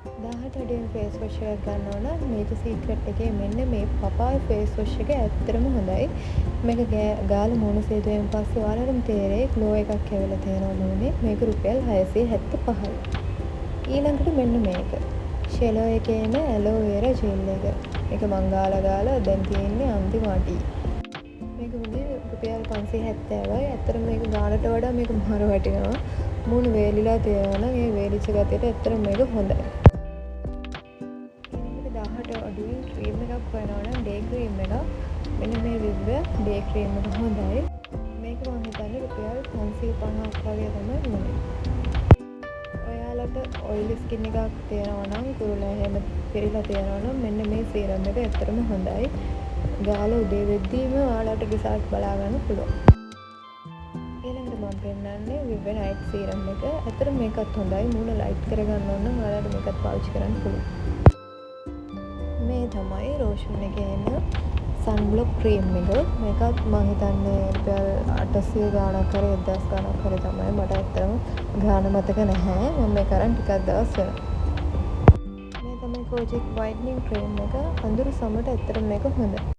18 අඩියෙන් face wash එකක් ගන්නවා නම් මේක සීක්‍රට් එකේ මෙන්න මේ පපාය ෆේස් වොෂ් එක ඇත්තටම හොඳයි. මේක ගාලා මූණ සේදුවෙන් පස්සේ ඔයාලටම තේරෙයි ග්ලෝ එකක් ඇවිල්ලා තියෙනවා මූණේ. මේක රුපියල් 675යි. ඊළඟට මෙන්න මේක. ෂෙලෝ එකේම ඇලෝවෙරා ජෙල් එක. මේක මං ගාලා දැන් තියෙන්නේ අන්තිම අඩිය. මේක උනේ රුපියල් 570යි. ඇත්තටම මේක ගානට වඩා මේක මාර වටිනවා. මූණ වේලිලා තියෙනවා නම් ඒ වේලිච්ච ගතියට ඇත්තටම මේක හොඳයි. 18 අඩුවෙන් ක්‍රීම් එකක් හොයනවා නම් ඩේ ක්‍රීම් එක. මෙන්න මේ විව්ව ඩේ ක්‍රීම් එක හොඳයි. මේක මම හිතන්නේ රුපියල් 550ක් වගේ තමයි වුනේ. ඔයාලට ඔයිලි ස්කින් එකක් තියෙනවා නම් කුරුල්ලා එහෙම පිරීලා තියෙනවා නම් මෙන්න මේ සීරම් එක ඇත්තටම හොඳයි. ගාලා උදේ වෙද්දීම ඔයාලට රිසල්ට් බලා ගන්න පුළුවන්. ඊළඟට මම පෙන්නන්නේ විව්ව නයිට් සීරම් එක. ඇත්තටම මේකත් හොඳයි. මූණ ලයිට් කරගන්න ඕන නම් ඔයාලට මේකත් පාවිච්චි කරන්න පුළුවන්. මේ තමයි රෝෂන් එකේ එන සන්බ්ලොක් ක්‍රීම් එක. මේකත් මම හිතන්නේ රුපියල් 800 ගාණක් හරි 1000 ගාණක් හරි තමයි. මට ඇත්තටම ගාණ මතක නැහැ. මම මේක අරන් ටිකක් දවස් වෙනවා. මේ තමයි කොජික් වයිට්නින් ක්‍රීම් එක. අඳුරු සමට ඇත්තටම මේක හොඳයි.